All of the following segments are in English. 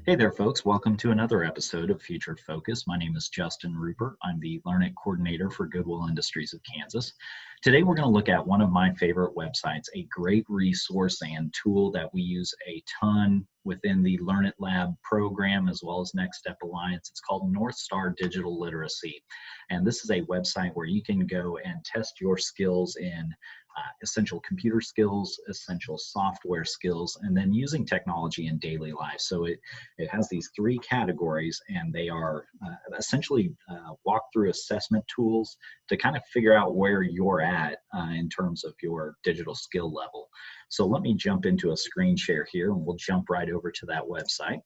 Hey there, folks. Welcome to another episode of Future Focus. My name is Justin Rupert. I'm the Learn It Coordinator for Goodwill Industries of Kansas. Today, we're going to look at one of my favorite websites, a great resource and tool that we use a ton within the Learn It Lab program as well as Next Step Alliance. It's called Northstar Digital Literacy. And this is a website where you can go and test your skills in essential computer skills, essential software skills, and then using technology in daily life. So it has these three categories, and they are essentially walkthrough assessment tools to kind of figure out where you're at in terms of your digital skill level. So let me jump into a screen share here, and we'll jump right over to that website.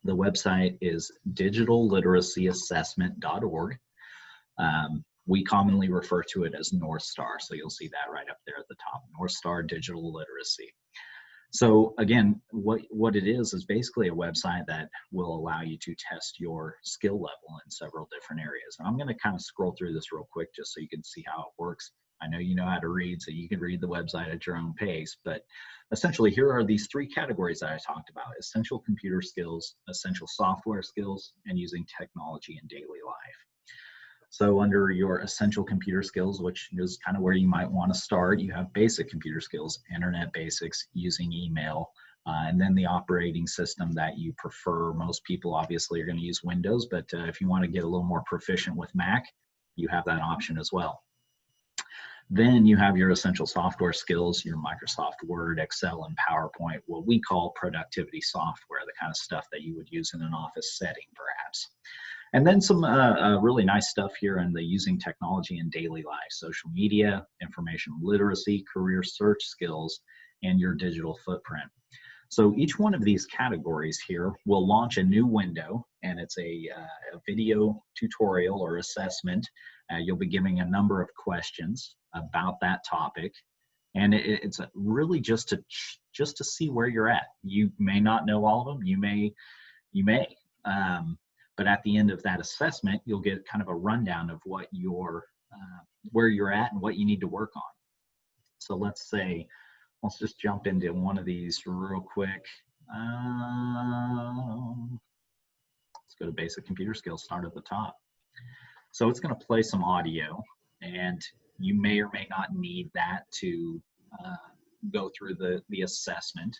The website is digitalliteracyassessment.org. We commonly refer to it as Northstar, so you'll see that right up there at the top, Northstar Digital Literacy. So again, what it is basically a website that will allow you to test your skill level in several different areas. And I'm going to kind of scroll through this real quick just so you can see how it works. I know you know how to read, so you can read the website at your own pace, but essentially here are these three categories that I talked about: essential computer skills, essential software skills, and using technology in daily life. So under your essential computer skills, which is kind of where you might want to start, you have basic computer skills, internet basics, using email, and then the operating system that you prefer. Most people obviously are going to use Windows, but if you want to get a little more proficient with Mac, you have that option as well. Then you have your essential software skills, your Microsoft Word, Excel, and PowerPoint, what we call productivity software, the kind of stuff that you would use in an office setting, perhaps. And then some really nice stuff here in the using technology in daily life: social media, information literacy, career search skills, and your digital footprint. So each one of these categories here will launch a new window, and it's a video tutorial or assessment. You'll be giving a number of questions about that topic, and it's really just to see where you're at. You may not know all of them. You may. But at the end of that assessment, you'll get kind of a rundown of what where you're at and what you need to work on. So let's just jump into one of these real quick. Let's go to basic computer skills, start at the top. So it's going to play some audio, and you may or may not need that to go through the assessment.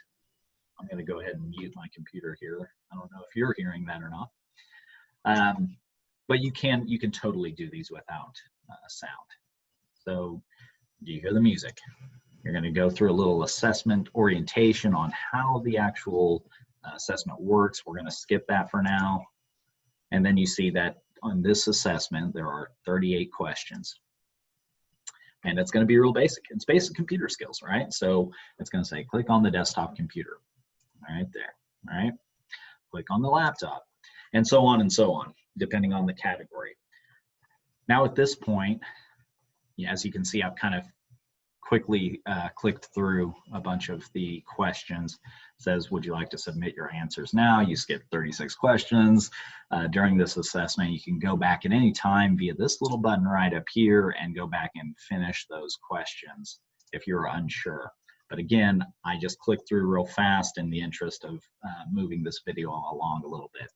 I'm going to go ahead and mute my computer here. I don't know if you're hearing that or not. But you can totally do these without sound. So do you hear the music? You're going to go through a little assessment orientation on how the actual assessment works. We're going to skip that for now. And then you see that on this assessment, there are 38 questions. And it's going to be real basic. It's basic computer skills, right? So it's going to say, click on the desktop computer, right there, right? Click on the laptop, and so on, depending on the category. Now at this point, as you can see, I've kind of quickly clicked through a bunch of the questions. It says, would you like to submit your answers now? You skip 36 questions. During this assessment, you can go back at any time via this little button right up here and go back and finish those questions if you're unsure. But again, I just clicked through real fast in the interest of moving this video along a little bit.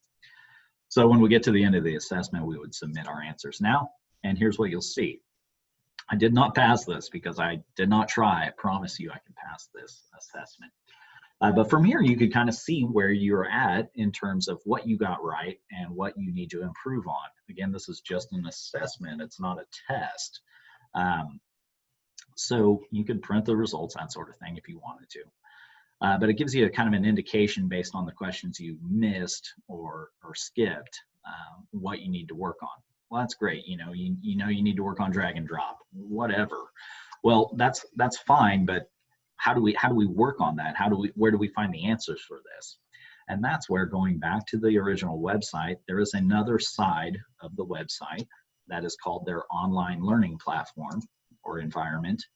So when we get to the end of the assessment, we would submit our answers now, and here's what you'll see. I did not pass this because I did not try. I promise you I can pass this assessment. But from here, you can kind of see where you're at in terms of what you got right and what you need to improve on. Again, this is just an assessment. It's not a test. So you could print the results, that sort of thing, if you wanted to. But it gives you a kind of an indication based on the questions you missed or skipped, what you need to work on. Well, that's great. You need to work on drag and drop, whatever. Well, that's fine, but how do we work on that? Where do we find the answers for this? And that's where, going back to the original website, there is another side of the website that is called their online learning platform or environment.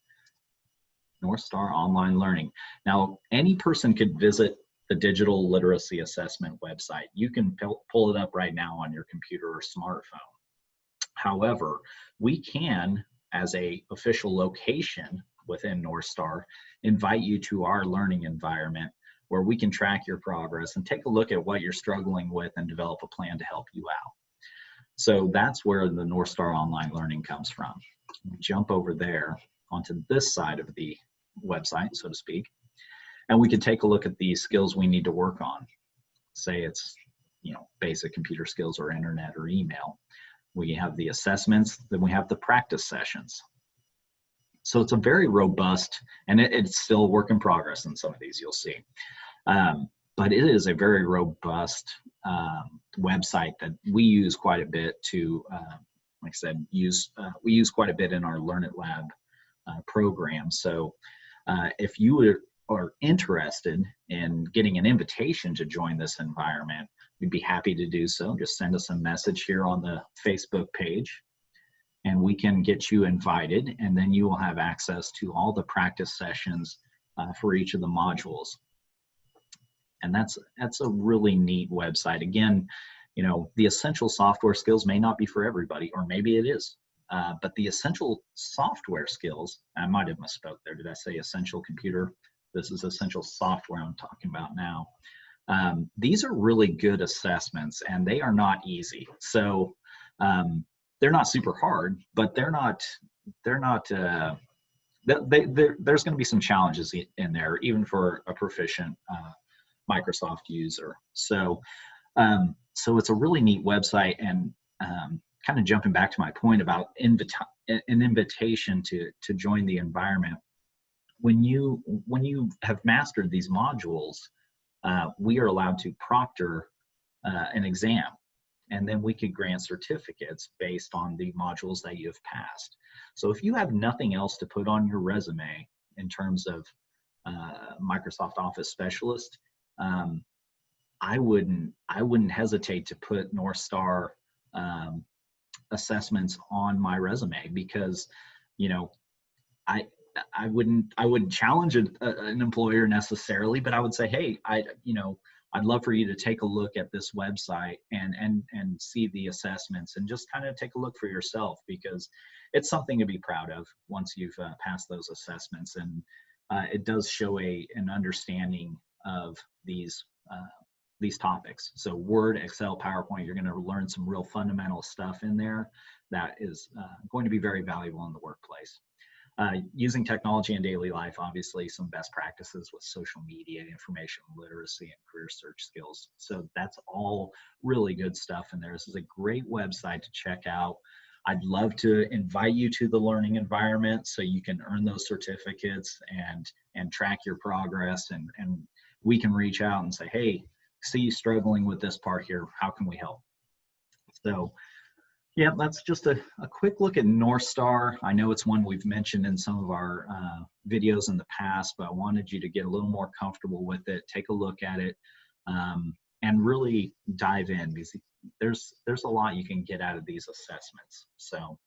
Northstar Online Learning. Now, any person could visit the Digital Literacy Assessment website. You can pull it up right now on your computer or smartphone. However, we can, as an official location within Northstar, invite you to our learning environment where we can track your progress and take a look at what you're struggling with and develop a plan to help you out. So that's where the Northstar Online Learning comes from. We jump over there onto this side of the website, so to speak, and we can take a look at the skills we need to work on. Say it's, basic computer skills or internet or email. We have the assessments, then we have the practice sessions. So it's a very robust, and it's still a work in progress in some of these, you'll see. But it is a very robust website that we use quite a bit to, like I said, we use quite a bit in our Learn It Lab program. So if you are interested in getting an invitation to join this environment, we'd be happy to do so. Just send us a message here on the Facebook page, and we can get you invited, and then you will have access to all the practice sessions for each of the modules. And that's a really neat website. Again, the essential software skills may not be for everybody, or maybe it is. But the essential software skills, I might have misspoke there. Did I say essential computer? This is essential software I'm talking about now. These are really good assessments, and they are not easy. So they're not super hard, but there's going to be some challenges in there, even for a proficient Microsoft user. So it's a really neat website, and kind of jumping back to my point about an invitation to join the environment. When you have mastered these modules, we are allowed to proctor an exam, and then we could grant certificates based on the modules that you have passed. So if you have nothing else to put on your resume in terms of Microsoft Office specialist, I wouldn't hesitate to put Northstar assessments on my resume, because I wouldn't challenge an employer necessarily, but I would say, hey, I'd love for you to take a look at this website and see the assessments, and just kind of take a look for yourself, because it's something to be proud of once you've passed those assessments. And it does show an understanding of these topics. So Word, Excel, PowerPoint, you're going to learn some real fundamental stuff in there that is going to be very valuable in the workplace. Using technology in daily life, obviously some best practices with social media, information literacy, and career search skills. So that's all really good stuff in there. This is a great website to check out. I'd love to invite you to the learning environment so you can earn those certificates and track your progress, and we can reach out and say, hey, see you struggling with this part here, how can we help? So yeah, that's just a quick look at Northstar. I know it's one we've mentioned in some of our videos in the past, but I wanted you to get a little more comfortable with it, take a look at it, and really dive in, because there's a lot you can get out of these assessments. So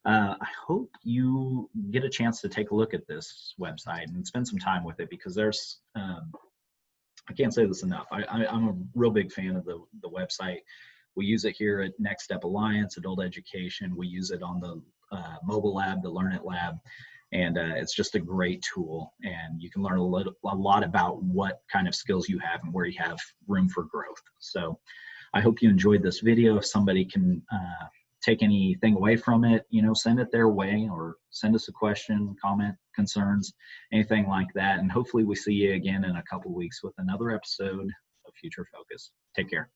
I hope you get a chance to take a look at this website and spend some time with it, because there's, I can't say this enough. I'm a real big fan of the website. We use it here at Next Step Alliance, Adult Education. We use it on the mobile lab, the Learn It Lab, and it's just a great tool. And you can learn a lot about what kind of skills you have and where you have room for growth. So I hope you enjoyed this video. If somebody can take anything away from it, send it their way, or send us a question, comment, concerns, anything like that. And hopefully we see you again in a couple weeks with another episode of Future Focus. Take care.